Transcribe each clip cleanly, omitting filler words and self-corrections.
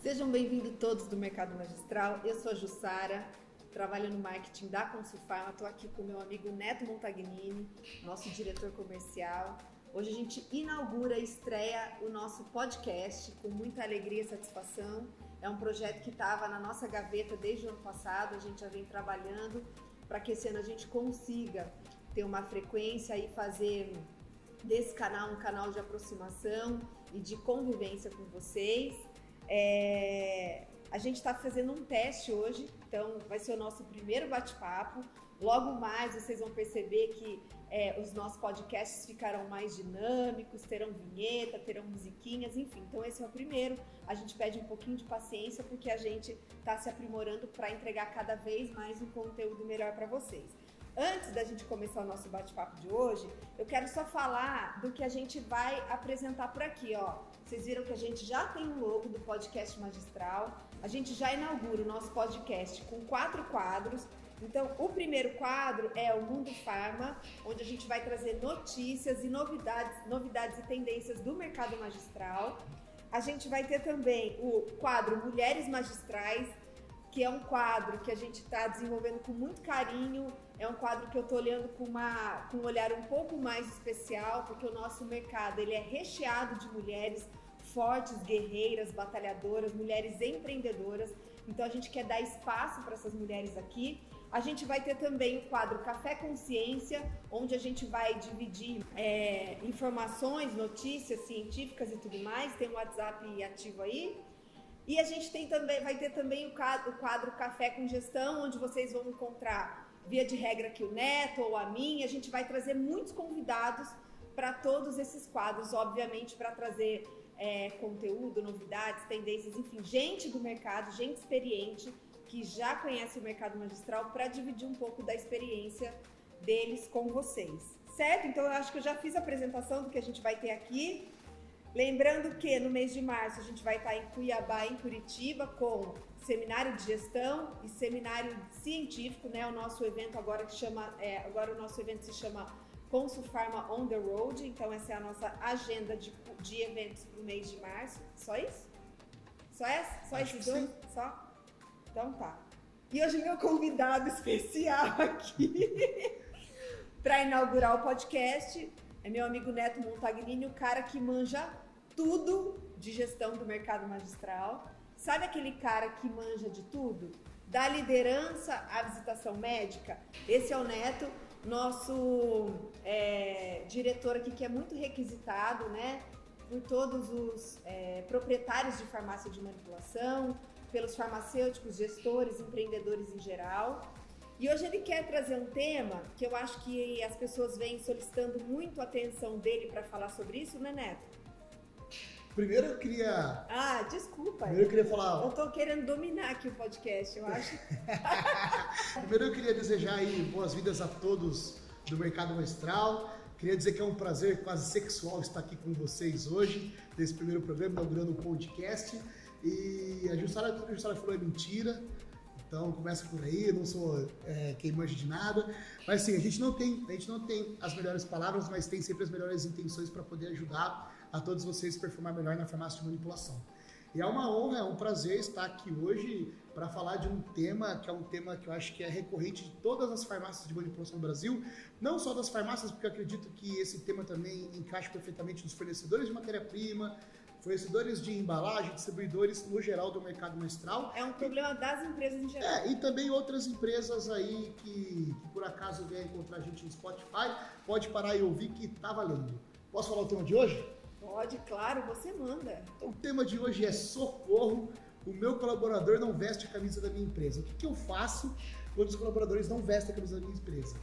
Sejam bem-vindos todos do Mercado Magistral. Eu sou a Jussara, trabalho no marketing da Consulfarma. Estou aqui com o meu amigo Neto Montagnini, nosso diretor comercial. Hoje a gente inaugura e estreia o nosso podcast com muita alegria e satisfação. É um projeto que estava na nossa gaveta desde o ano passado, a gente já vem trabalhando para que esse ano a gente consiga ter uma frequência e fazer desse canal um canal de aproximação e de convivência com vocês. A gente está fazendo um teste hoje, então vai ser o nosso primeiro bate-papo. Logo mais vocês vão perceber que os nossos podcasts ficarão mais dinâmicos, terão vinheta, terão musiquinhas, enfim. Então esse é o primeiro. A gente pede um pouquinho de paciência porque a gente está se aprimorando para entregar cada vez mais um conteúdo melhor para vocês. Antes da gente começar o nosso bate-papo de hoje, eu quero só falar do que a gente vai apresentar por aqui, ó. Vocês viram que a gente já tem um logo do podcast magistral, a gente já inaugura o nosso podcast com 4 quadros. Então, o primeiro quadro é o Mundo Farma, onde a gente vai trazer notícias e novidades e tendências do mercado magistral. A gente vai ter também o quadro Mulheres Magistrais, que é um quadro que a gente está desenvolvendo com muito carinho. É um quadro que eu estou olhando com um olhar um pouco mais especial, porque o nosso mercado ele é recheado de mulheres fortes, guerreiras, batalhadoras, mulheres empreendedoras. Então a gente quer dar espaço para essas mulheres aqui. A gente vai ter também o quadro Café Consciência, onde a gente vai dividir informações, notícias científicas e tudo mais. Tem um WhatsApp ativo aí. E a gente vai ter também o quadro Café com Gestão, onde vocês vão encontrar, via de regra, aqui o Neto ou a mim. A gente vai trazer muitos convidados para todos esses quadros, obviamente, para trazer conteúdo, novidades, tendências, enfim, gente do mercado, gente experiente, que já conhece o mercado magistral, para dividir um pouco da experiência deles com vocês, certo? Então eu acho que eu já fiz a apresentação do que a gente vai ter aqui. Lembrando que no mês de março a gente vai estar em Cuiabá, em Curitiba, com seminário de gestão e seminário científico, né? O nosso evento agora o nosso evento se chama Consulfarma on the Road. Então essa é a nossa agenda de eventos para o mês de março. Só isso? Só esses dois? Só? Então tá. E hoje meu convidado especial aqui para inaugurar o podcast é meu amigo Neto Montagnini, o cara que manja tudo de gestão do mercado magistral. Sabe aquele cara que manja de tudo? Da liderança à visitação médica? Esse é o Neto, nosso diretor aqui, que é muito requisitado, né? Por todos os proprietários de farmácia de manipulação, pelos farmacêuticos, gestores, empreendedores em geral. E hoje ele quer trazer um tema que eu acho que as pessoas vêm solicitando muito a atenção dele para falar sobre isso, né, Neto? Primeiro eu queria... desculpa. Primeiro eu queria falar... Eu tô querendo dominar aqui o podcast, eu acho. Primeiro eu queria desejar aí boas-vindas a todos do Mercado Magistral. Queria dizer que é um prazer quase sexual estar aqui com vocês hoje, nesse primeiro programa, inaugurando o podcast. E a Jussara falou é mentira. Então começa por aí, eu não sou quem manja de nada, mas assim, a gente não tem as melhores palavras, mas tem sempre as melhores intenções para poder ajudar a todos vocês a performar melhor na farmácia de manipulação. E é uma honra, é um prazer estar aqui hoje para falar de um tema que é um tema que eu acho que é recorrente de todas as farmácias de manipulação do Brasil, não só das farmácias, porque eu acredito que esse tema também encaixa perfeitamente nos fornecedores de matéria-prima, fornecedores de embalagem, distribuidores no geral do mercado magistral. É um problema das empresas em geral. E também outras empresas aí que por acaso vier encontrar a gente no Spotify, pode parar e ouvir que tá valendo. Posso falar o tema de hoje? Pode, claro, você manda. Então, o tema de hoje é socorro, o meu colaborador não veste a camisa da minha empresa. O que eu faço quando os colaboradores não vestem a camisa da minha empresa?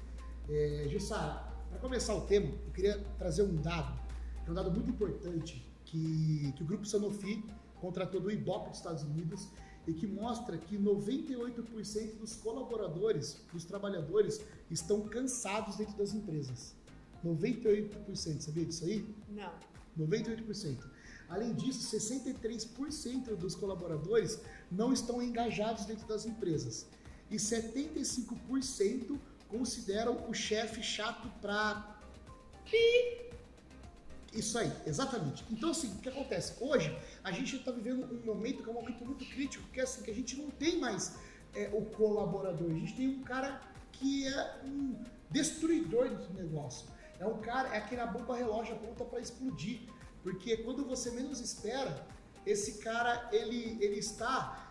Jussara, para começar o tema, eu queria trazer um dado, que é um dado muito importante, que o Grupo Sanofi contratou do Ibope dos Estados Unidos e que mostra que 98% dos colaboradores, dos trabalhadores, estão cansados dentro das empresas. 98%, sabia disso aí? Não. 98%. Além disso, 63% dos colaboradores não estão engajados dentro das empresas. E 75% consideram o chefe chato pra... Isso aí, exatamente. Então, assim, o que acontece? Hoje, a gente está vivendo um momento que é um momento muito crítico, porque assim, que a gente não tem mais o colaborador, a gente tem um cara que é um destruidor desse negócio. É um cara, é aquela bomba relógio pronta para explodir. Porque quando você menos espera, esse cara, ele está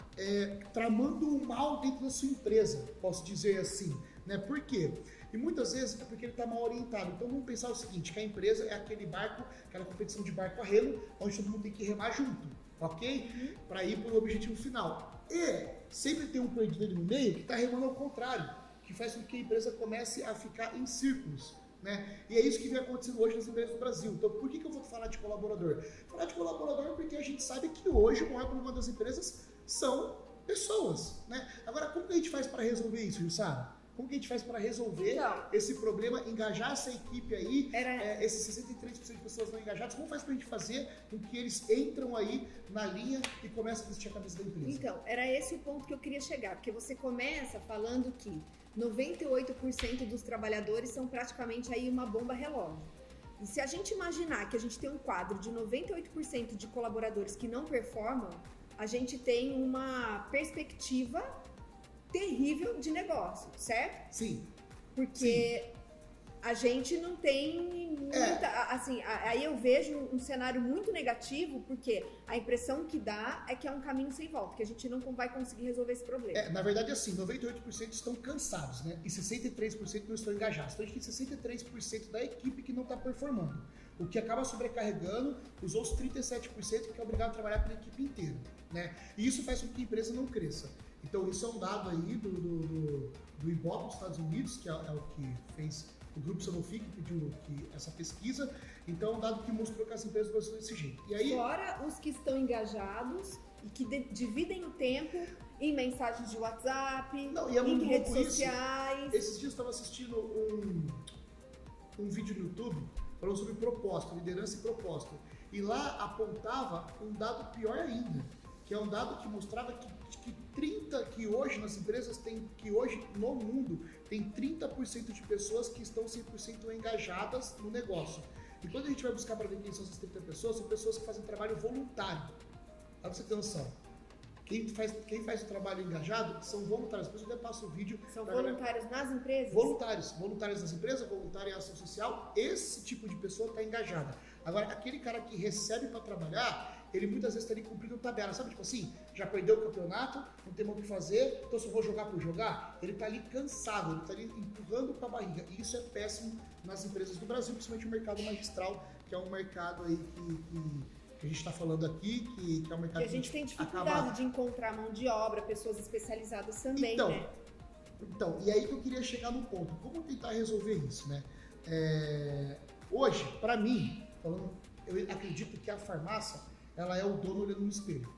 tramando o mal dentro da sua empresa, posso dizer assim, né? Por quê? E muitas vezes é porque ele está mal orientado. Então vamos pensar o seguinte, que a empresa é aquele barco, aquela competição de barco a remo, onde todo mundo tem que remar junto, ok? Para ir para o objetivo final. E sempre tem um perdido ali no meio que está remando ao contrário, que faz com que a empresa comece a ficar em círculos. Né? E é isso que vem acontecendo hoje nas empresas do Brasil. Então, por que eu vou falar de colaborador? Falar de colaborador porque a gente sabe que hoje o maior problema das empresas são pessoas. Né? Agora, como que a gente faz para resolver isso, Jussara? Como que a gente faz para resolver esse problema, engajar essa equipe aí, esses 63% de pessoas não engajadas? Como faz para a gente fazer com que eles entram aí na linha e começam a vestir a cabeça da empresa? Então, era esse o ponto que eu queria chegar, porque você começa falando que 98% dos trabalhadores são praticamente aí uma bomba relógio. E se a gente imaginar que a gente tem um quadro de 98% de colaboradores que não performam, a gente tem uma perspectiva terrível de negócio, certo? Sim. Porque a gente não tem muita... Assim, aí eu vejo um cenário muito negativo, porque a impressão que dá é que é um caminho sem volta, que a gente não vai conseguir resolver esse problema. Na verdade, assim, 98% estão cansados, né? E 63% não estão engajados. Então a gente tem 63% da equipe que não está performando. O que acaba sobrecarregando os outros 37% que é obrigado a trabalhar pela equipe inteira, né? E isso faz com que a empresa não cresça. Então isso é um dado aí do Ibope dos Estados Unidos, que é o que fez o grupo Sanofi, que pediu essa pesquisa. Então é um dado que mostrou que as empresas brasileiras desse jeito. E aí, fora os que estão engajados e que dividem o tempo em mensagens de WhatsApp, em redes sociais. Esses dias eu estava assistindo um vídeo no YouTube falando sobre propósito, liderança e propósito. E lá apontava um dado pior ainda, que é um dado que mostrava que hoje nas empresas que hoje no mundo tem 30% de pessoas que estão 100% engajadas no negócio. E quando a gente vai buscar para ver quem são essas 30 pessoas, são pessoas que fazem trabalho voluntário. Para você ter noção. Quem faz o trabalho engajado são voluntários. Depois eu passo o vídeo. São voluntários nas empresas? Voluntários nas empresas, voluntário em ação social. Esse tipo de pessoa está engajada. Agora, aquele cara que recebe para trabalhar, ele muitas vezes está ali cumprindo tabela. Sabe, tipo assim, já perdeu o campeonato, não tem mais o que fazer, então só vou jogar por jogar. Ele está ali cansado, ele está ali empurrando com a barriga. E isso é péssimo nas empresas do Brasil, principalmente o mercado magistral, que é um mercado aí que a gente está falando aqui, que é um mercado que a gente tem dificuldade de encontrar mão de obra, pessoas especializadas também, né? Então, e aí que eu queria chegar no ponto. Como tentar resolver isso, né? Hoje, para mim, eu acredito que a farmácia, ela é o dono olhando no espelho.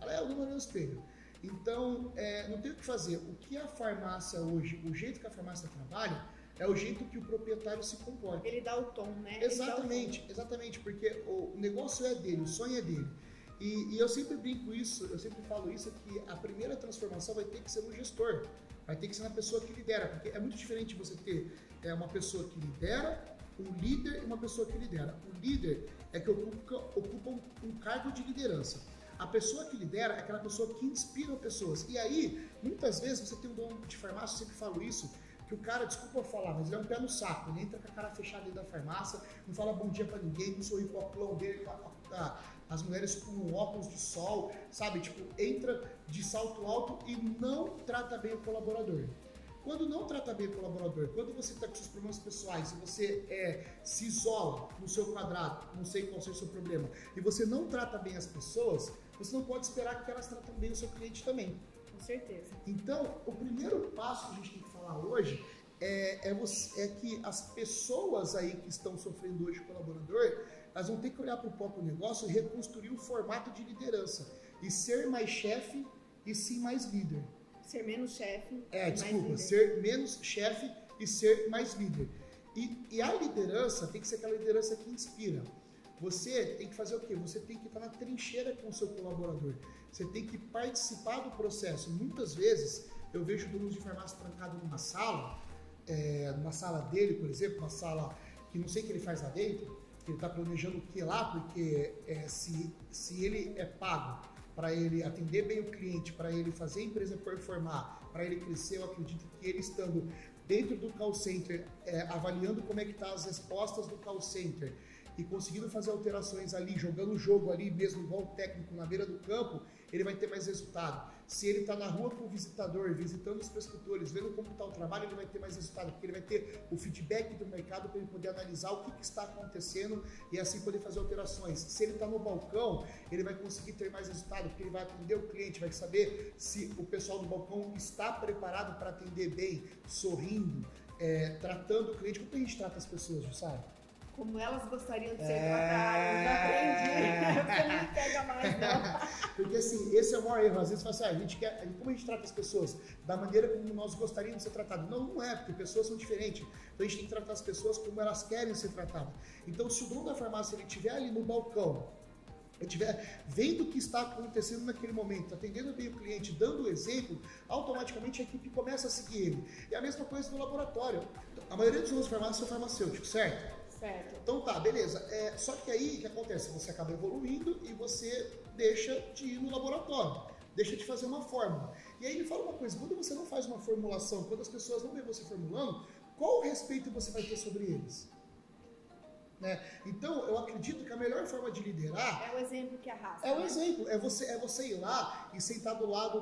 Ela é o dono olhando no espelho. Então, não tem o que fazer. O que a farmácia hoje, o jeito que a farmácia trabalha, é o jeito que o proprietário se comporta. Ele dá o tom, né? Exatamente, porque o negócio é dele, o sonho é dele. E eu sempre brinco isso, eu sempre falo isso, que a primeira transformação vai ter que ser no gestor, vai ter que ser na pessoa que lidera, porque é muito diferente você ter uma pessoa que lidera, um líder e uma pessoa que lidera. O líder é que ocupa um cargo de liderança. A pessoa que lidera é aquela pessoa que inspira pessoas. E aí, muitas vezes, você tem um dono de farmácia, eu sempre falo isso, que o cara, desculpa eu falar, mas ele é um pé no saco, ele entra com a cara fechada dentro da farmácia, não fala bom dia pra ninguém, não sorri com o óculos dele, as mulheres com um óculos de sol, sabe, tipo, entra de salto alto e não trata bem o colaborador. Quando não trata bem o colaborador, quando você está com seus problemas pessoais, e você se isola no seu quadrado, não sei qual seja o seu problema, e você não trata bem as pessoas, você não pode esperar que elas tratem bem o seu cliente também. Com certeza. Então, o primeiro passo que a gente tem que falar hoje é que as pessoas aí que estão sofrendo hoje colaborador, elas vão ter que olhar para o próprio negócio e reconstruir o formato de liderança. E ser mais chefe e sim mais líder. Ser menos chefe. Ser menos chefe e ser mais líder. E a liderança tem que ser aquela liderança que inspira. Você tem que fazer o quê? Você tem que estar na trincheira com o seu colaborador. Você tem que participar do processo. Muitas vezes eu vejo donos de farmácia trancado numa sala dele, por exemplo, uma sala que não sei o que ele faz lá dentro, ele está planejando o que lá, porque se ele é pago para ele atender bem o cliente, para ele fazer a empresa performar, para ele crescer, eu acredito que ele estando dentro do call center, avaliando como é que tá as respostas do call center e conseguindo fazer alterações ali, jogando o jogo ali mesmo, igual o técnico na beira do campo, ele vai ter mais resultado. Se ele está na rua com o visitador, visitando os prescritores, vendo como está o trabalho, ele vai ter mais resultado, porque ele vai ter o feedback do mercado para ele poder analisar o que está acontecendo e assim poder fazer alterações. Se ele está no balcão, ele vai conseguir ter mais resultado, porque ele vai atender o cliente, vai saber se o pessoal do balcão está preparado para atender bem, sorrindo, tratando o cliente. Como que a gente trata as pessoas, Jussara? Como elas gostariam de ser tratadas, já aprendi. Você não me pega mais, não. Porque assim, esse é o maior erro. Às vezes fala assim, como a gente trata as pessoas? Da maneira como nós gostaríamos de ser tratados. Não é, porque pessoas são diferentes. Então a gente tem que tratar as pessoas como elas querem ser tratadas. Então se o dono da farmácia ele estiver ali no balcão, ele estiver vendo o que está acontecendo naquele momento, atendendo bem o cliente, dando o exemplo, automaticamente a equipe começa a seguir ele. E a mesma coisa no laboratório. A maioria dos donos de farmácia são farmacêuticos, certo? Certo. Então tá, beleza. Só que aí o que acontece? Você acaba evoluindo e você deixa de ir no laboratório, deixa de fazer uma fórmula. E aí me fala uma coisa, quando você não faz uma formulação, quando as pessoas não veem você formulando, qual o respeito você vai ter sobre eles? Né? Então eu acredito que a melhor forma de liderar é o exemplo que arrasta. É o exemplo, é você ir lá e sentar do lado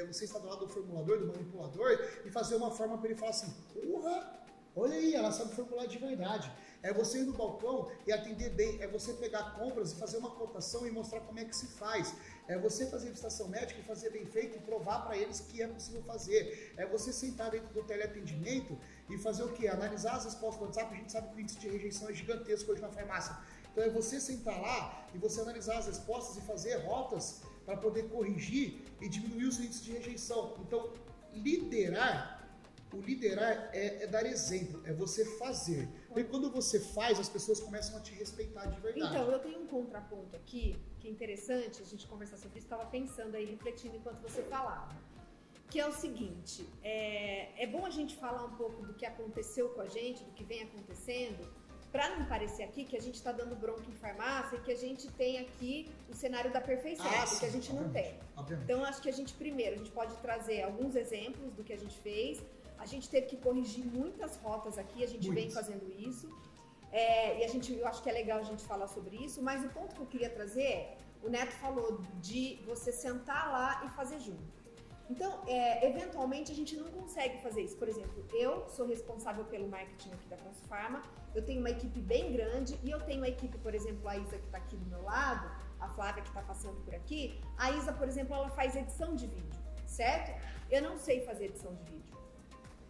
você estar do lado do formulador, do manipulador e fazer uma forma para ele falar assim, porra, olha aí, ela sabe formular de verdade. É você ir no balcão e atender bem, é você pegar compras e fazer uma cotação e mostrar como é que se faz. É você fazer visitação médica e fazer bem feito e provar para eles que é possível fazer. É você sentar dentro do teleatendimento e fazer o quê? Analisar as respostas do WhatsApp. A gente sabe que o índice de rejeição é gigantesco hoje na farmácia. Então é você sentar lá e você analisar as respostas e fazer rotas para poder corrigir e diminuir os índices de rejeição. Então, o liderar é dar exemplo, é você fazer. E quando você faz, as pessoas começam a te respeitar de verdade. Então, eu tenho um contraponto aqui, que é interessante a gente conversar sobre isso, estava pensando aí, refletindo enquanto você falava. Que é o seguinte, é bom a gente falar um pouco do que aconteceu com a gente, do que vem acontecendo, para não parecer aqui que a gente está dando bronca em farmácia e que a gente tem aqui o cenário da perfeição, porque a gente não tem. Obviamente. Então, acho que a gente pode trazer alguns exemplos do que a gente fez. A gente teve que corrigir muitas rotas aqui, a gente vem fazendo isso. E eu acho que é legal a gente falar sobre isso, mas o ponto que eu queria trazer o Neto falou de você sentar lá e fazer junto. Então, eventualmente a gente não consegue fazer isso. Por exemplo, eu sou responsável pelo marketing aqui da Consufarma, eu tenho uma equipe bem grande e eu tenho uma equipe, por exemplo, a Isa que está aqui do meu lado, a Flávia que está passando por aqui. A Isa, por exemplo, ela faz edição de vídeo, certo? Eu não sei fazer edição de vídeo.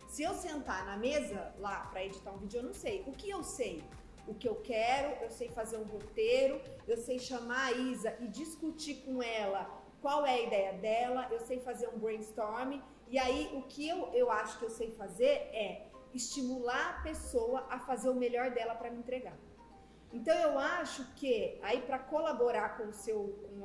Se eu sentar na mesa lá para editar um vídeo, eu não sei. O que eu sei? O que eu quero, eu sei fazer um roteiro, eu sei chamar a Isa e discutir com ela qual é a ideia dela, eu sei fazer um brainstorm. E aí, o que eu acho que eu sei fazer é estimular a pessoa a fazer o melhor dela para me entregar. Então, eu acho que, aí para colaborar com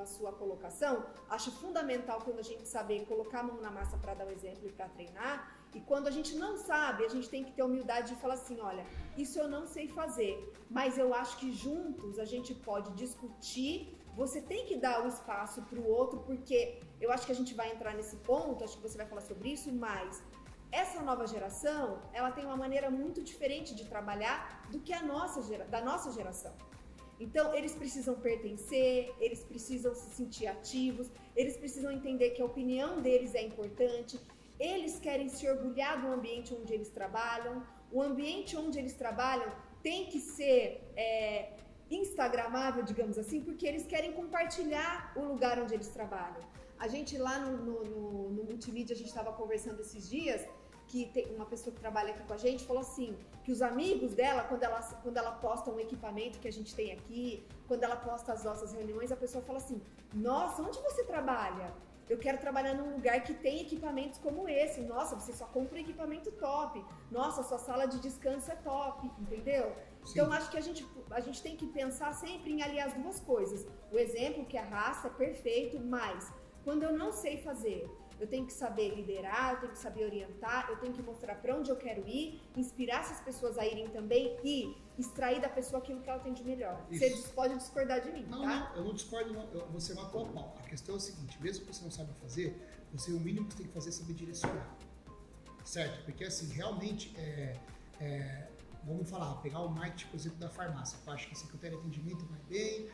a sua colocação, acho fundamental quando a gente saber colocar a mão na massa para dar o exemplo e para treinar. E quando a gente não sabe, a gente tem que ter humildade de falar assim, olha, isso eu não sei fazer, mas eu acho que juntos a gente pode discutir, você tem que dar o espaço para o outro, porque eu acho que a gente vai entrar nesse ponto, acho que você vai falar sobre isso, mas essa nova geração, ela tem uma maneira muito diferente de trabalhar do que da nossa geração. Então, eles precisam pertencer, eles precisam se sentir ativos, eles precisam entender que a opinião deles é importante. Eles querem se orgulhar do ambiente onde eles trabalham. O ambiente onde eles trabalham tem que ser instagramável, digamos assim, porque eles querem compartilhar o lugar onde eles trabalham. A gente lá no multimídia, a gente estava conversando esses dias, que tem uma pessoa que trabalha aqui com a gente falou assim, que os amigos dela, quando ela posta um equipamento que a gente tem aqui, quando ela posta as nossas reuniões, a pessoa fala assim, nossa, onde você trabalha? Eu quero trabalhar num lugar que tem equipamentos como esse. Nossa, você só compra equipamento top. Nossa, sua sala de descanso é top, entendeu? Sim. Então, acho que a gente tem que pensar sempre em aliar as duas coisas. O exemplo que arrasta é perfeito, mas quando eu não sei fazer, eu tenho que saber liderar, eu tenho que saber orientar, eu tenho que mostrar para onde eu quero ir, inspirar essas pessoas a irem também e extrair da pessoa aquilo que ela tem de melhor. Isso. Você pode discordar de mim, não, tá? Não, eu não discordo, não. Você matou a pau. A questão é o seguinte, mesmo que você não saiba fazer, o mínimo que você tem que fazer é saber direcionar. Certo? Porque assim, realmente, vamos falar, pegar o marketing, por exemplo, da farmácia. Eu acho que secretário de atendimento vai bem,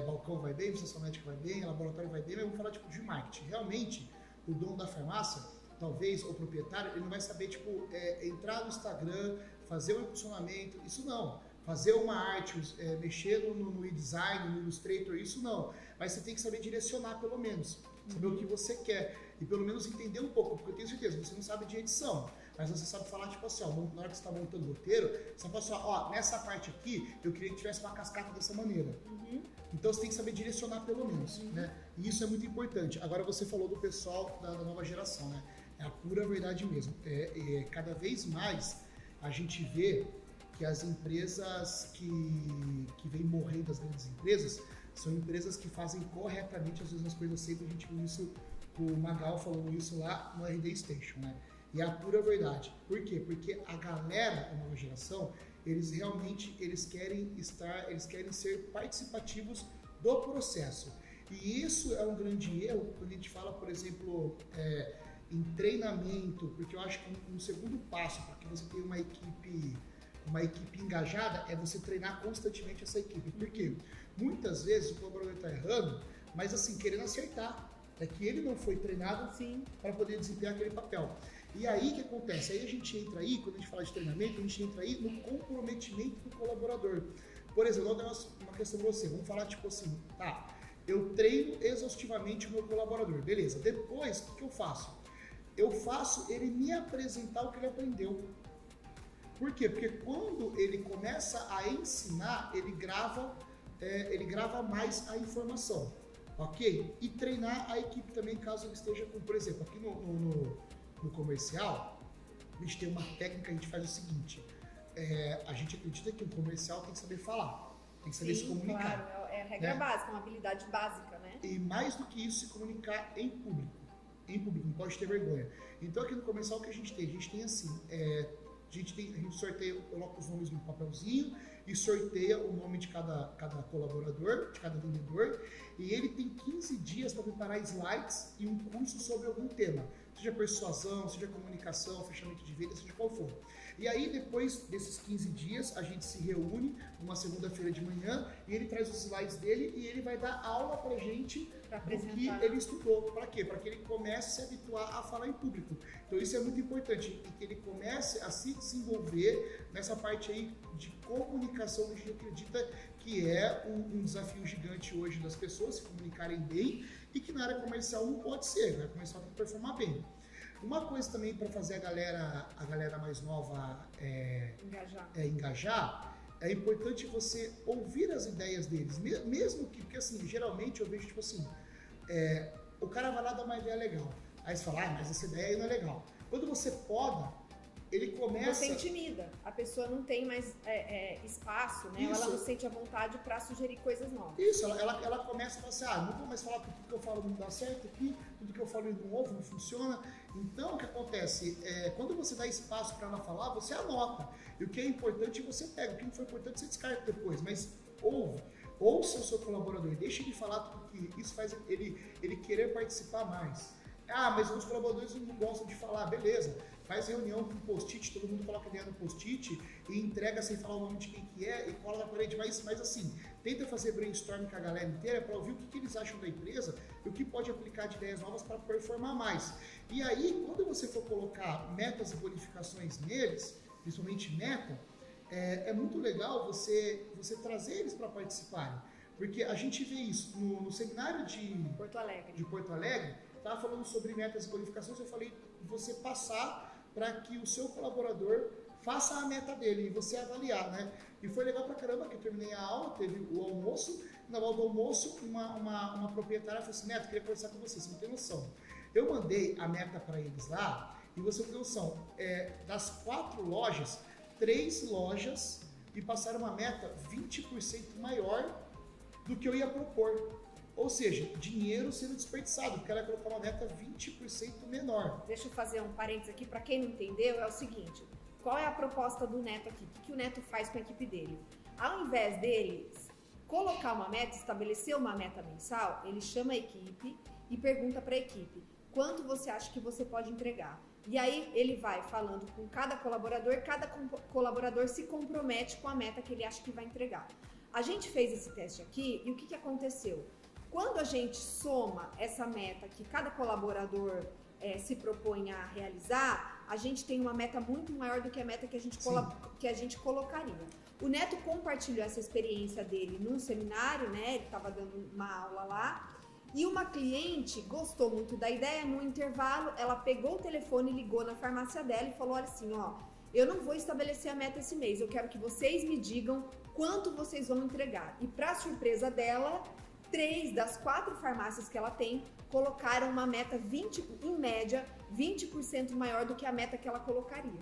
balcão vai bem, estação médica vai bem, laboratório vai bem, mas vamos falar tipo de marketing. Realmente, o dono da farmácia, talvez, o proprietário, ele não vai saber, tipo, entrar no Instagram, fazer um impulsionamento, isso não. Fazer uma arte, mexer no e-design, no Illustrator, isso não. Mas você tem que saber direcionar, pelo menos. Saber o que você quer. E pelo menos entender um pouco, porque eu tenho certeza, você não sabe de edição, mas você sabe falar, tipo assim, ó, na hora que você está montando o roteiro, você fala assim, ó, nessa parte aqui, eu queria que tivesse uma cascata dessa maneira. Então você tem que saber direcionar pelo menos, né? E isso é muito importante. Agora você falou do pessoal da nova geração, né? É a pura verdade mesmo. Cada vez mais a gente vê que as empresas que vêm morrendo, as grandes empresas, são empresas que fazem corretamente as mesmas coisas sempre. A gente viu isso, o Magal falando isso lá no RD Station, né? E é a pura verdade. Por quê? Porque a galera da nova geração, eles realmente querem ser participativos do processo. E isso é um grande erro quando a gente fala, por exemplo, em treinamento, porque eu acho que um segundo passo para que você tenha uma equipe engajada é você treinar constantemente essa equipe. Por quê? Muitas vezes o colaborador está errando, mas assim, querendo acertar. É que ele não foi treinado para poder desempenhar aquele papel. E aí o que acontece? Aí a gente entra aí, quando a gente fala de treinamento, a gente entra aí no comprometimento do colaborador. Por exemplo, vou dar uma questão para você. Vamos falar tipo assim, tá, eu treino exaustivamente o meu colaborador, beleza. Depois, o que eu faço? Eu faço ele me apresentar o que ele aprendeu. Por quê? Porque quando ele começa a ensinar, ele grava mais a informação, ok? E treinar a equipe também, caso ele esteja com, por exemplo, aqui no comercial, a gente tem uma técnica, a gente faz o seguinte, a gente acredita que o comercial tem que saber falar, tem que saber se comunicar. Claro, é a regra básica, uma habilidade básica, né? E mais do que isso, se comunicar em público, não pode ter vergonha. Então aqui no comercial o que a gente tem? A gente tem assim, a gente sorteia, coloca os nomes no papelzinho e sorteia o nome de cada colaborador, de cada vendedor, e ele tem 15 dias para preparar slides e um curso sobre algum tema, seja persuasão, seja comunicação, fechamento de venda, seja qual for. E aí, depois desses 15 dias, a gente se reúne uma segunda-feira de manhã e ele traz os slides dele e ele vai dar aula pra gente do que ele estudou. Para quê? Para que ele comece a se habituar a falar em público. Então, isso é muito importante, e que ele comece a se desenvolver nessa parte aí de comunicação. A gente acredita que é um desafio gigante hoje das pessoas se comunicarem bem e que na área comercial não pode ser, na área comercial tem que performar bem. Uma coisa também para fazer a galera mais nova engajar, é importante você ouvir as ideias deles, mesmo que, porque assim, geralmente eu vejo tipo assim, o cara vai lá dar uma ideia legal, aí você fala, mas essa ideia aí não é legal. Quando você poda, ele começa... Você intimida, a pessoa não tem mais espaço, né? Ela não sente a vontade para sugerir coisas novas. Isso, ela começa a falar assim, não vou mais falar que tudo que eu falo não dá certo aqui, tudo que eu falo não ouve, não funciona. Então, o que acontece? Quando você dá espaço para ela falar, você anota. E o que é importante, você pega. O que não for importante, você descarta depois. Mas ouça o seu colaborador, deixe ele falar tudo que isso faz ele querer participar mais. Ah, mas os colaboradores não gostam de falar, beleza. Faz reunião com post-it, todo mundo coloca ideia no post-it e entrega sem falar o nome de quem que é e cola na parede. Mas assim, tenta fazer brainstorm com a galera inteira para ouvir o que eles acham da empresa e o que pode aplicar de ideias novas para performar mais. E aí, quando você for colocar metas e bonificações neles, principalmente meta, é muito legal você trazer eles para participarem. Porque a gente vê isso no seminário de Porto Alegre, estava falando sobre metas e bonificações, eu falei você passar para que o seu colaborador faça a meta dele e você avaliar, né? E foi legal pra caramba que eu terminei a aula, teve o almoço, na hora do almoço uma proprietária falou assim, Neto, queria conversar com você não tem noção. Eu mandei a meta para eles lá e você tem noção, das 4 lojas, 3 lojas me passaram uma meta 20% maior do que eu ia propor. Ou seja, dinheiro sendo desperdiçado, porque ela vai colocar uma meta 20% menor. Deixa eu fazer um parênteses aqui, para quem não entendeu, é o seguinte, qual é a proposta do Neto aqui? O que o Neto faz com a equipe dele? Ao invés dele colocar uma meta, estabelecer uma meta mensal, ele chama a equipe e pergunta para a equipe, quanto você acha que você pode entregar? E aí ele vai falando com cada colaborador se compromete com a meta que ele acha que vai entregar. A gente fez esse teste aqui e o que aconteceu? Quando a gente soma essa meta que cada colaborador se propõe a realizar, a gente tem uma meta muito maior do que a meta que a gente colocaria. O Neto compartilhou essa experiência dele num seminário, né? Ele estava dando uma aula lá. E uma cliente gostou muito da ideia, no intervalo ela pegou o telefone, ligou na farmácia dela e falou assim, ó, eu não vou estabelecer a meta esse mês, eu quero que vocês me digam quanto vocês vão entregar. E para surpresa dela, 3 das 4 farmácias que ela tem colocaram uma meta em média, 20% maior do que a meta que ela colocaria.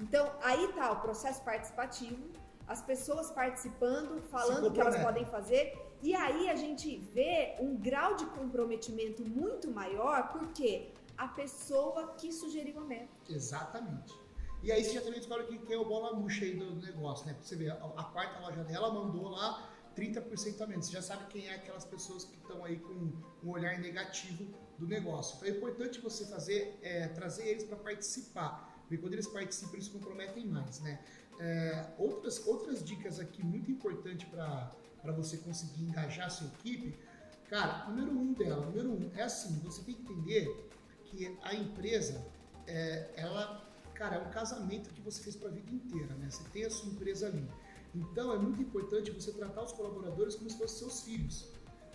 Então, aí tá o processo participativo, as pessoas participando, falando o que elas podem fazer, e aí a gente vê um grau de comprometimento muito maior, porque a pessoa que sugeriu a meta. Exatamente. E aí você já também descobre quem é o bola murcha aí do negócio, né? Porque você vê, a quarta loja dela mandou lá 30% a menos. Você já sabe quem é aquelas pessoas que estão aí com um olhar negativo do negócio. Então é importante você trazer eles para participar. Porque quando eles participam, eles se comprometem mais, né? Outras dicas aqui muito importantes para você conseguir engajar a sua equipe, cara, número um é assim, você tem que entender que a empresa, cara, é um casamento que você fez para a vida inteira, né? Você tem a sua empresa ali. Então é muito importante você tratar os colaboradores como se fossem seus filhos,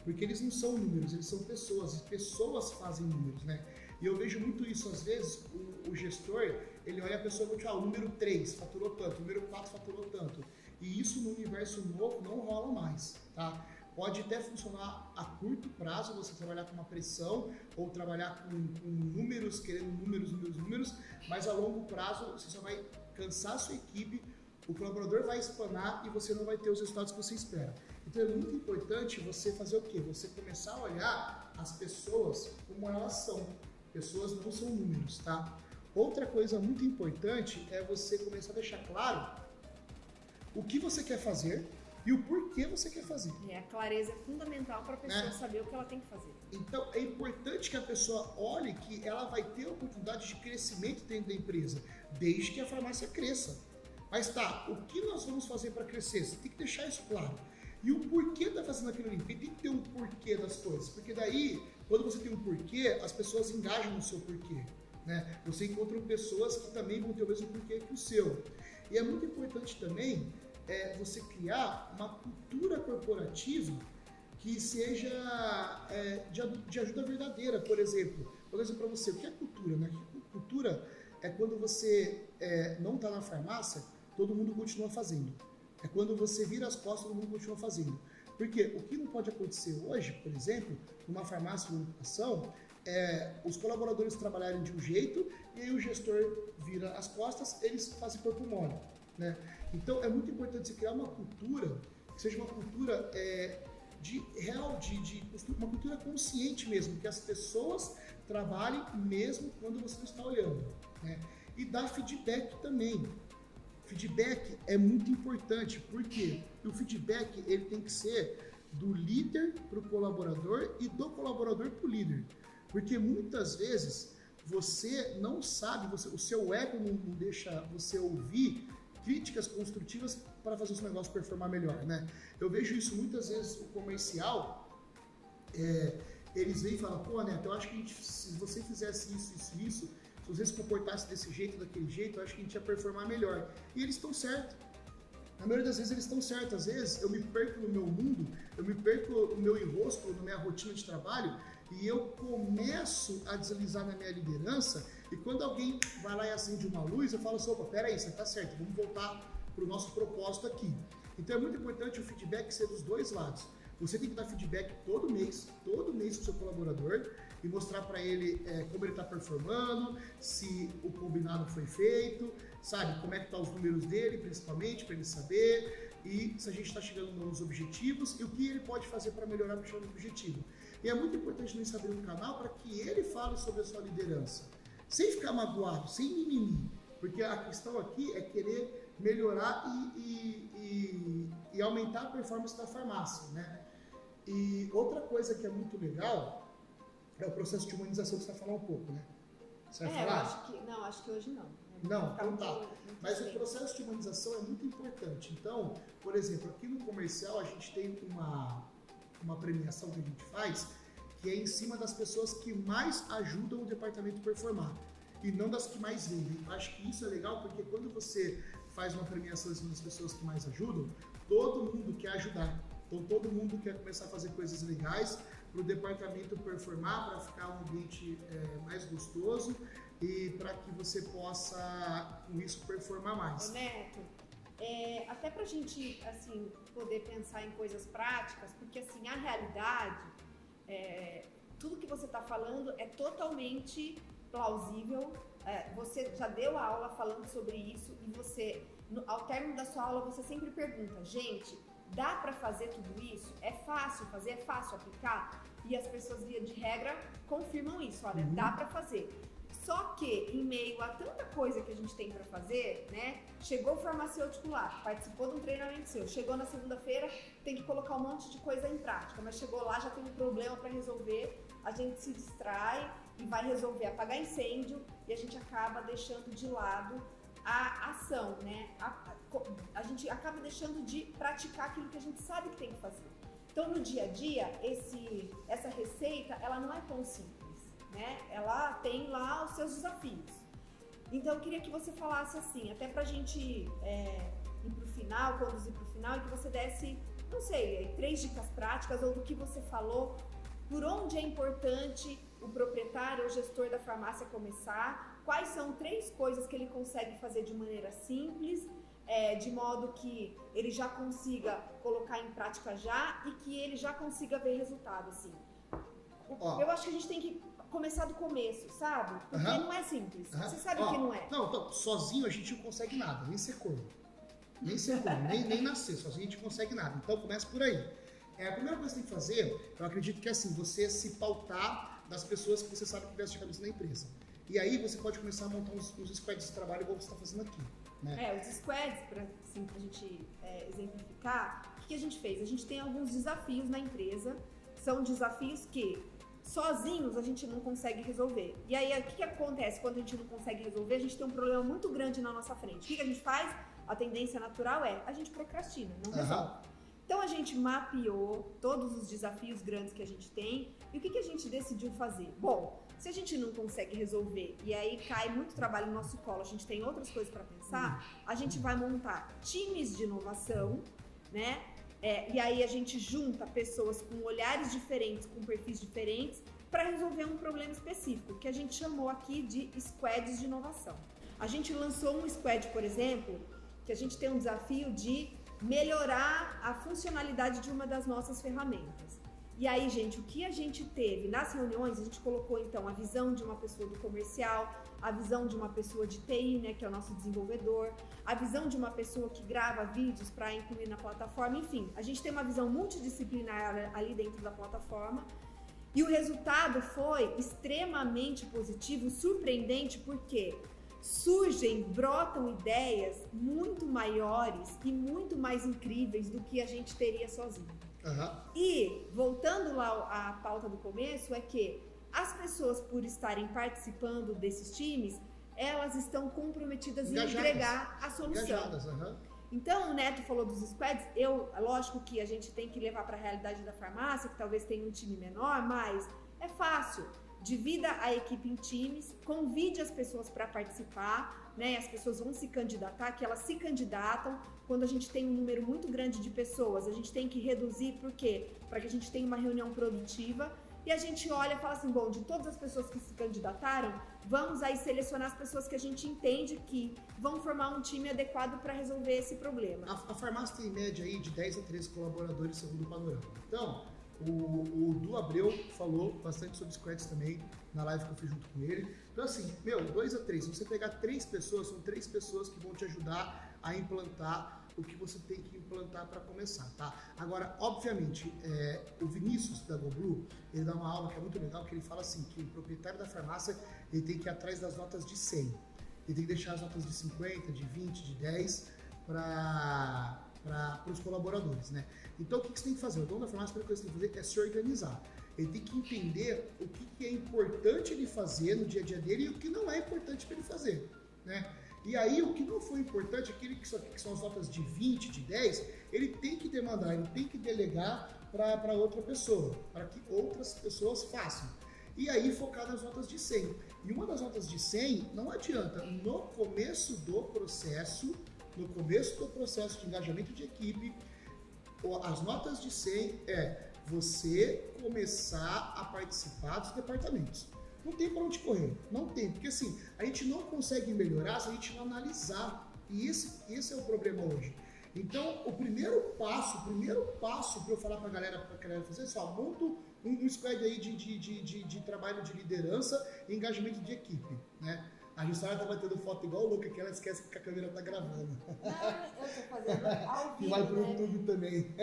porque eles não são números, eles são pessoas, e pessoas fazem números, né? E eu vejo muito isso, às vezes, o gestor, ele olha a pessoa e fala, o número 3 faturou tanto, o número 4 faturou tanto. E isso no universo novo não rola mais, tá? Pode até funcionar a curto prazo, você trabalhar com uma pressão ou trabalhar com números, querendo números, mas a longo prazo você só vai cansar a sua equipe, o colaborador vai espanar e você não vai ter os resultados que você espera. Então é muito importante você fazer o quê? Você começar a olhar as pessoas como elas são. Pessoas não são números, tá? Outra coisa muito importante é você começar a deixar claro o que você quer fazer e o porquê você quer fazer. A clareza é fundamental para a pessoa saber o que ela tem que fazer. Então, é importante que a pessoa olhe que ela vai ter a oportunidade de crescimento dentro da empresa, desde que a farmácia cresça. Mas tá, o que nós vamos fazer para crescer? Você tem que deixar isso claro. E o porquê tá fazendo aquilo ali? Porque tem que ter um porquê das coisas. Porque daí, quando você tem um porquê, as pessoas engajam no seu porquê, né? Você encontra pessoas que também vão ter o mesmo porquê que o seu. E é muito importante também você criar uma cultura corporativa que seja de ajuda verdadeira. Por exemplo, vou dizer para você, o que é cultura, né? Cultura é quando você não está na farmácia, todo mundo continua fazendo. É quando você vira as costas, todo mundo continua fazendo. Porque o que não pode acontecer hoje, por exemplo, numa farmácia de educação, os colaboradores trabalharem de um jeito e aí o gestor vira as costas, eles fazem corpo mole, né? Então é muito importante você criar uma cultura que seja uma cultura uma cultura consciente mesmo, que as pessoas trabalhem mesmo quando você não está olhando, né? E dar feedback também. Feedback é muito importante, porque o feedback ele tem que ser do líder para o colaborador e do colaborador para o líder. Porque muitas vezes você não sabe, o seu ego não deixa você ouvir críticas construtivas para fazer o seu negócio performar melhor, né? Eu vejo isso muitas vezes, o comercial, eles vêm e falam, pô, Neto, eu acho que se você fizesse isso, se você se comportasse desse jeito, daquele jeito, eu acho que a gente ia performar melhor. E eles estão certos. Na maioria das vezes eles estão certos. Às vezes eu me perco no meu mundo, eu me perco no meu enrosco, na minha rotina de trabalho, e eu começo a deslizar na minha liderança, e quando alguém vai lá e acende uma luz, eu falo assim, opa, peraí, você tá certo, vamos voltar para o nosso propósito aqui. Então é muito importante o feedback ser dos dois lados. Você tem que dar feedback todo mês pro seu colaborador e mostrar para ele como ele está performando, se o combinado foi feito, sabe, como é que tá os números dele, principalmente, para ele saber, e se a gente está chegando nos objetivos e o que ele pode fazer para melhorar o objetivo. E é muito importante nós abrir um canal para que ele fale sobre a sua liderança, sem ficar magoado, sem mimimi, porque a questão aqui é querer melhorar e aumentar a performance da farmácia, né? E outra coisa que é muito legal é o processo de humanização que você vai falar um pouco, né? Você vai falar? Acho que hoje não. Não, então tá. Mas o processo de humanização é muito importante. Então, por exemplo, aqui no comercial a gente tem uma premiação que a gente faz que é em cima das pessoas que mais ajudam o departamento a performar e não das que mais vendem. Eu acho que isso é legal porque quando você faz uma premiação em cima das pessoas que mais ajudam, todo mundo quer ajudar. Então todo mundo quer começar a fazer coisas legais para o departamento performar, para ficar um ambiente mais gostoso e para que você possa, com isso, performar mais. Ô Neto, até para a gente assim, poder pensar em coisas práticas, porque assim, a realidade, tudo que você está falando é totalmente plausível. Você já deu a aula falando sobre isso e você, ao término da sua aula, você sempre pergunta, gente, dá para fazer tudo isso? É fácil fazer? É fácil aplicar? E as pessoas, via de regra, confirmam isso. Olha, dá para fazer. Só que, em meio a tanta coisa que a gente tem para fazer, né? Chegou o farmacêutico lá, participou de um treinamento seu, chegou na segunda-feira, tem que colocar um monte de coisa em prática, mas chegou lá, já tem um problema para resolver, a gente se distrai e vai resolver apagar incêndio e a gente acaba deixando de lado a ação, né? A gente acaba deixando de praticar aquilo que a gente sabe que tem que fazer. Então, no dia a dia, essa receita, ela não é tão simples, né? Ela tem lá os seus desafios. Então, eu queria que você falasse assim, até pra gente ir pro final, conduzir pro final, e que você desse, não sei, 3 dicas práticas ou do que você falou, por onde é importante o proprietário ou gestor da farmácia começar, quais são 3 coisas que ele consegue fazer de maneira simples, de modo que ele já consiga colocar em prática já e que ele já consiga ver resultado, assim. Eu acho que a gente tem que começar do começo, sabe? Porque não é simples. Você sabe que não é. Não, sozinho a gente não consegue nada, nem ser corvo. Nem nascer, sozinho a gente não consegue nada. Então começa por aí. A primeira coisa que você tem que fazer, eu acredito que é assim, você se pautar das pessoas que você sabe que vestem a cabeça na empresa. E aí você pode começar a montar uns squads de trabalho igual você está fazendo aqui. Né? Os squads, pra gente exemplificar, o que a gente fez? A gente tem alguns desafios na empresa, são desafios que sozinhos a gente não consegue resolver. E aí, o que acontece quando a gente não consegue resolver? A gente tem um problema muito grande na nossa frente. O que a gente faz? A tendência natural a gente procrastina, não resolve. Então, a gente mapeou todos os desafios grandes que a gente tem e o que a gente decidiu fazer? Bom, se a gente não consegue resolver e aí cai muito trabalho no nosso colo, a gente tem outras coisas para pensar, a gente vai montar times de inovação, né? E aí a gente junta pessoas com olhares diferentes, com perfis diferentes, para resolver um problema específico, que a gente chamou aqui de squads de inovação. A gente lançou um squad, por exemplo, que a gente tem um desafio de melhorar a funcionalidade de uma das nossas ferramentas. E aí, gente, o que a gente teve nas reuniões, a gente colocou então a visão de uma pessoa do comercial, a visão de uma pessoa de TI, né, que é o nosso desenvolvedor, a visão de uma pessoa que grava vídeos para incluir na plataforma, enfim, a gente tem uma visão multidisciplinar ali dentro da plataforma. E o resultado foi extremamente positivo, surpreendente, porque brotam ideias muito maiores e muito mais incríveis do que a gente teria sozinho. E, voltando lá à pauta do começo, é que as pessoas, por estarem participando desses times, elas estão comprometidas em entregar a solução. Então, o Neto falou dos squads, lógico que a gente tem que levar para a realidade da farmácia, que talvez tenha um time menor, mas é fácil. Divida a equipe em times, convide as pessoas para participar, né? As pessoas vão se candidatar, que elas se candidatam. Quando a gente tem um número muito grande de pessoas, a gente tem que reduzir, por quê? Para que a gente tenha uma reunião produtiva. E a gente olha e fala assim, bom, de todas as pessoas que se candidataram, vamos aí selecionar as pessoas que a gente entende que vão formar um time adequado para resolver esse problema. A farmácia tem em média aí de 10 a 13 colaboradores segundo o panorama. Então, o Du Abreu falou bastante sobre squads também na live que eu fiz junto com ele. Então assim, 2 a 3, se você pegar 3 pessoas, são 3 pessoas que vão te ajudar a implantar o que você tem que implantar para começar, tá? Agora, obviamente, o Vinícius da GoBlue, ele dá uma aula que é muito legal, que ele fala assim, que o proprietário da farmácia, ele tem que ir atrás das notas de 100. Ele tem que deixar as notas de 50, de 20, de 10 para os colaboradores, né? Então, o que você tem que fazer? O dono da farmácia, a primeira coisa que você tem que fazer é se organizar. Ele tem que entender o que é importante ele fazer no dia a dia dele e o que não é importante para ele fazer, né? E aí, o que não foi importante, aquele que são as notas de 20, de 10, ele tem que demandar, ele tem que delegar para outra pessoa, para que outras pessoas façam. E aí, focar nas notas de 100. E uma das notas de 100, não adianta, no começo do processo de engajamento de equipe, as notas de 100 é você começar a participar dos departamentos. Não tem para onde correr, não tem, porque assim, a gente não consegue melhorar se a gente não analisar, e esse é o problema hoje. Então, o primeiro passo para eu falar para a galera fazer é só, monta um squad aí de trabalho de liderança e engajamento de equipe, né? A Jussara tá batendo foto igual louca, que ela esquece que a câmera tá gravando. Não, eu tô fazendo ao vivo, e vai pro né? YouTube também.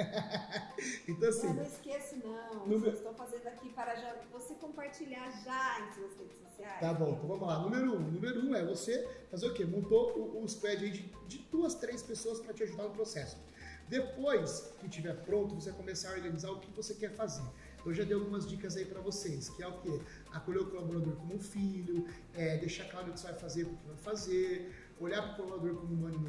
Então assim... Eu não esqueço não, estou fazendo aqui para você compartilhar já em suas redes sociais. Tá bom, então vamos lá. Número um é você fazer o quê? Montou o squad aí de 2, 3 pessoas para te ajudar no processo. Depois que estiver pronto, você vai começar a organizar o que você quer fazer. Eu já dei algumas dicas aí para vocês, que é o quê? Acolher o colaborador como um filho, deixar claro o que você vai fazer, o que vai fazer, olhar para o colaborador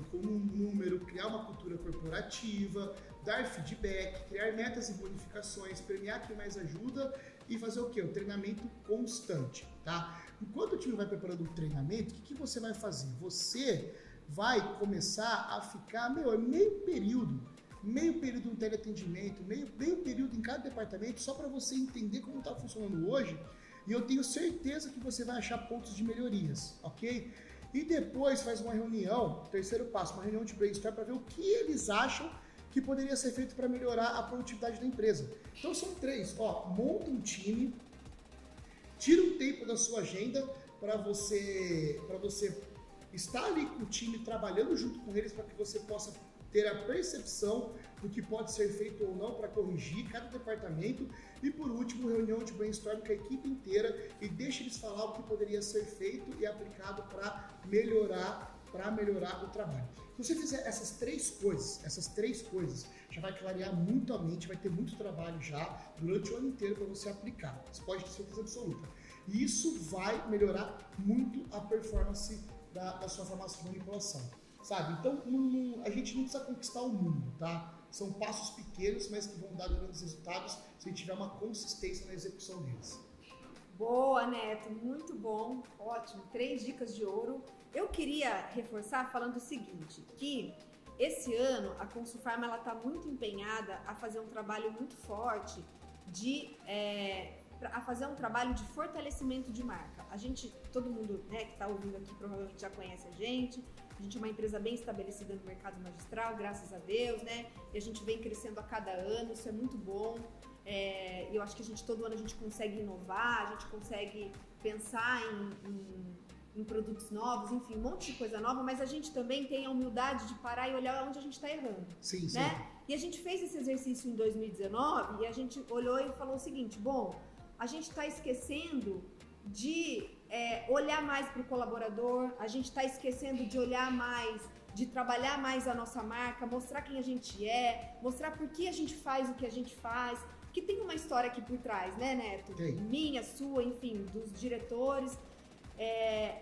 como um número, criar uma cultura corporativa, dar feedback, criar metas e bonificações, premiar quem mais ajuda e fazer o quê? O treinamento constante, tá? Enquanto o time vai preparando o treinamento, o que você vai fazer? Você vai começar a ficar, meio período no teleatendimento, meio período em cada departamento, só para você entender como está funcionando hoje, e eu tenho certeza que você vai achar pontos de melhorias, ok? E depois faz uma reunião, terceiro passo, uma reunião de brainstorm para ver o que eles acham que poderia ser feito para melhorar a produtividade da empresa. Então são 3, monta um time, tira um tempo da sua agenda para você estar ali com o time, trabalhando junto com eles para que você possa ter a percepção do que pode ser feito ou não para corrigir cada departamento e, por último, reunião de brainstorm com a equipe inteira e deixa eles falar o que poderia ser feito e aplicado para melhorar o trabalho. Se você fizer essas três coisas, já vai clarear muito a mente, vai ter muito trabalho já durante o ano inteiro para você aplicar. Você pode ter certeza absoluta. E isso vai melhorar muito a performance da sua farmácia de manipulação. Sabe? Então, a gente não precisa conquistar o mundo, tá? São passos pequenos, mas que vão dar grandes resultados se a gente tiver uma consistência na execução deles. Boa, Neto. Muito bom. Ótimo. 3 dicas de ouro. Eu queria reforçar falando o seguinte, que esse ano a Consulfarma ela está muito empenhada a fazer um trabalho muito forte a fazer um trabalho de fortalecimento de marca. A gente, todo mundo, né, que está ouvindo aqui provavelmente já conhece a gente é uma empresa bem estabelecida no mercado magistral, graças a Deus, né, e a gente vem crescendo a cada ano, isso é muito bom. Eu acho que todo ano a gente consegue inovar, a gente consegue pensar em produtos novos, enfim, um monte de coisa nova, mas a gente também tem a humildade de parar e olhar onde a gente está errando. Sim, sim. Né? E a gente fez esse exercício em 2019 e a gente olhou e falou o seguinte, a gente está esquecendo de olhar mais para o colaborador, a gente está esquecendo de olhar mais, de trabalhar mais a nossa marca, mostrar quem a gente é, mostrar por que a gente faz o que a gente faz, que tem uma história aqui por trás, né, Neto? Sim. Minha, sua, enfim, dos diretores.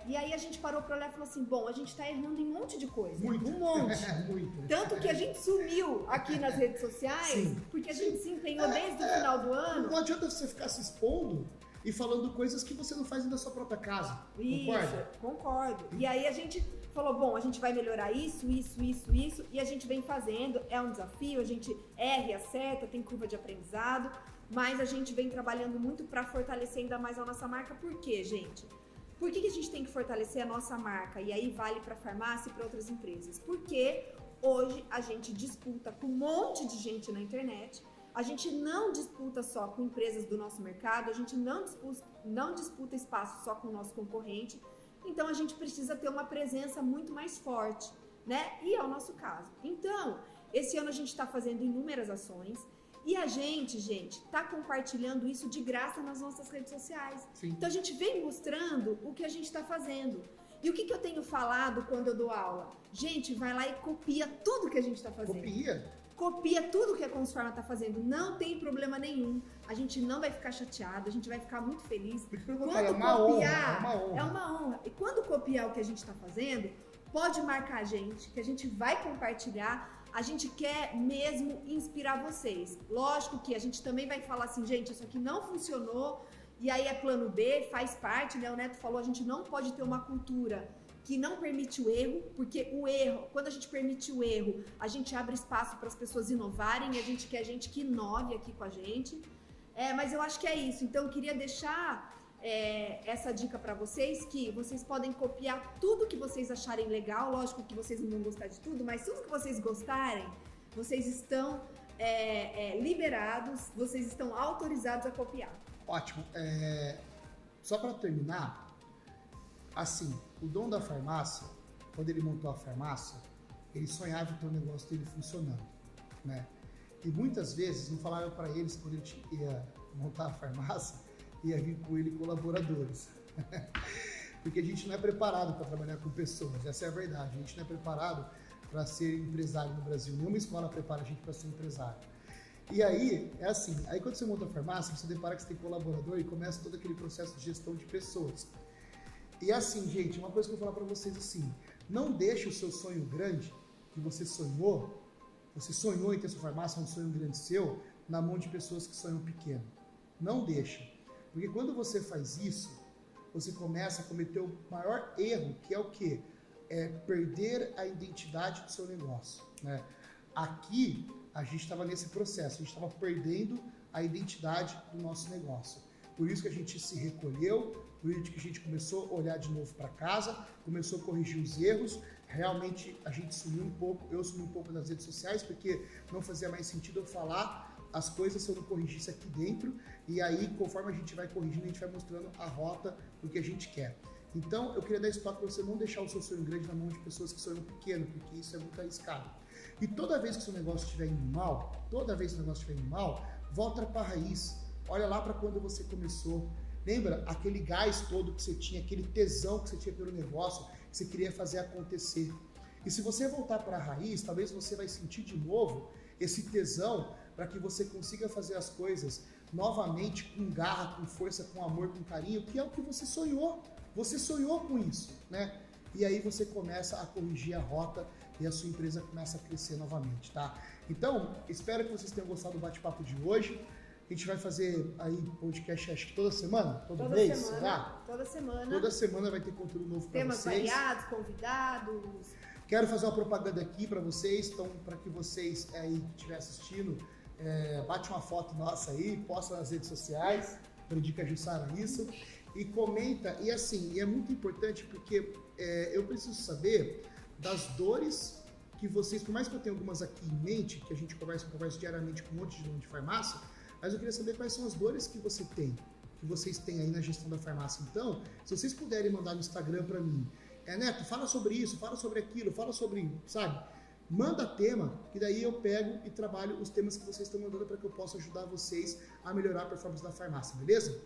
E aí a gente parou para olhar e falou assim, a gente está errando em um monte de coisa. Muito. Um monte. Muito. Tanto que a gente sumiu aqui nas redes sociais, Sim. porque a gente se empenhou desde o final do ano. Não adianta você ficar se expondo e falando coisas que você não faz na sua própria casa. Isso, concordo. E aí a gente falou, a gente vai melhorar isso, e a gente vem fazendo, é um desafio, a gente erra e acerta, tem curva de aprendizado, mas a gente vem trabalhando muito para fortalecer ainda mais a nossa marca. Por quê, gente? Por que a gente tem que fortalecer a nossa marca? E aí vale para farmácia e para outras empresas. Porque hoje a gente disputa com um monte de gente na internet, a gente não disputa só com empresas do nosso mercado, a gente não disputa espaço só com o nosso concorrente, então a gente precisa ter uma presença muito mais forte. né? E é o nosso caso. Então, esse ano a gente está fazendo inúmeras ações e a gente está compartilhando isso de graça nas nossas redes sociais. Sim. Então, a gente vem mostrando o que a gente está fazendo. E o que eu tenho falado quando eu dou aula? Gente, vai lá e copia tudo que a gente está fazendo. Copia tudo que a Consforma está fazendo, não tem problema nenhum. A gente não vai ficar chateado, a gente vai ficar muito feliz. Quando é uma honra. E quando copiar o que a gente está fazendo, pode marcar a gente, que a gente vai compartilhar. A gente quer mesmo inspirar vocês. Lógico que a gente também vai falar assim, gente, isso aqui não funcionou, e aí é plano B, faz parte, né? O Neto falou, a gente não pode ter uma cultura que não permite o erro, porque o erro, quando a gente permite o erro, a gente abre espaço para as pessoas inovarem, e a gente quer gente que inove aqui com a gente. Mas eu acho que é isso. Então, eu queria deixar essa dica para vocês, que vocês podem copiar tudo que vocês acharem legal. Lógico que vocês não vão gostar de tudo, mas tudo que vocês gostarem, vocês estão liberados, vocês estão autorizados a copiar. Ótimo. Só para terminar, assim, o dono da farmácia, quando ele montou a farmácia, ele sonhava com o negócio dele funcionando, né? E muitas vezes não falaram para eles, quando ele ia montar a farmácia, ia vir com ele colaboradores. Porque a gente não é preparado para trabalhar com pessoas, essa é a verdade. A gente não é preparado para ser empresário no Brasil. Nenhuma escola prepara a gente para ser empresário. E aí, é assim, aí quando você monta a farmácia, você depara que você tem colaborador e começa todo aquele processo de gestão de pessoas. E assim, gente, uma coisa que eu vou falar pra vocês assim, não deixe o seu sonho grande, que você sonhou em ter sua farmácia, um sonho grande seu, na mão de pessoas que sonham pequeno. Não deixa. Porque quando você faz isso, você começa a cometer o maior erro, que é o quê? É perder a identidade do seu negócio, né? Aqui, a gente estava nesse processo, a gente estava perdendo a identidade do nosso negócio. Por isso que a gente se recolheu, por isso que a gente começou a olhar de novo para casa, começou a corrigir os erros. Realmente a gente sumiu um pouco, eu sumi um pouco das redes sociais, porque não fazia mais sentido eu falar as coisas se eu não corrigisse aqui dentro. E aí, conforme a gente vai corrigindo, a gente vai mostrando a rota do que a gente quer. Então, eu queria dar esse toque para você não deixar o seu sonho grande na mão de pessoas que sonham pequeno, porque isso é muito arriscado. E toda vez que o seu negócio estiver indo mal, volta para a raiz. Olha lá para quando você começou. Lembra aquele gás todo que você tinha, aquele tesão que você tinha pelo negócio, que você queria fazer acontecer. E se você voltar para a raiz, talvez você vai sentir de novo esse tesão para que você consiga fazer as coisas novamente com garra, com força, com amor, com carinho, que é o que você sonhou. Você sonhou com isso, né? E aí você começa a corrigir a rota e a sua empresa começa a crescer novamente, tá? Então, espero que vocês tenham gostado do bate-papo de hoje. A gente vai fazer aí podcast, acho que toda semana? Todo mês? Será? Toda semana. Toda semana vai ter conteúdo novo para vocês. Temas variados, convidados. Quero fazer uma propaganda aqui para vocês, então, para que vocês aí que estiver assistindo, bate uma foto nossa aí, posta nas redes sociais, predica a Jussara isso, e comenta. E assim, é muito importante porque eu preciso saber das dores que vocês, por mais que eu tenha algumas aqui em mente, que a gente conversa diariamente com um monte de dono de farmácia, mas eu queria saber quais são as dores que vocês têm aí na gestão da farmácia. Então, se vocês puderem mandar no Instagram para mim, Neto, fala sobre isso, fala sobre aquilo, fala sobre, sabe? Manda tema, que daí eu pego e trabalho os temas que vocês estão mandando para que eu possa ajudar vocês a melhorar a performance da farmácia, beleza?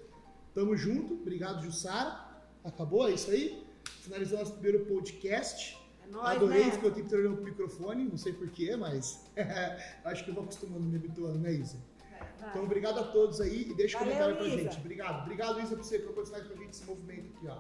Tamo junto, obrigado, Jussara. Acabou, é isso aí? Finalizou nosso primeiro podcast. É nóis, adorei, né? ficou tempo de olhar o microfone, não sei porquê, mas acho que eu vou acostumando, me habituando, né, Isa? Então, obrigado a todos aí e deixa um comentário pra gente. Obrigado, Isa, por você proporcionar pra gente esse movimento aqui, ó.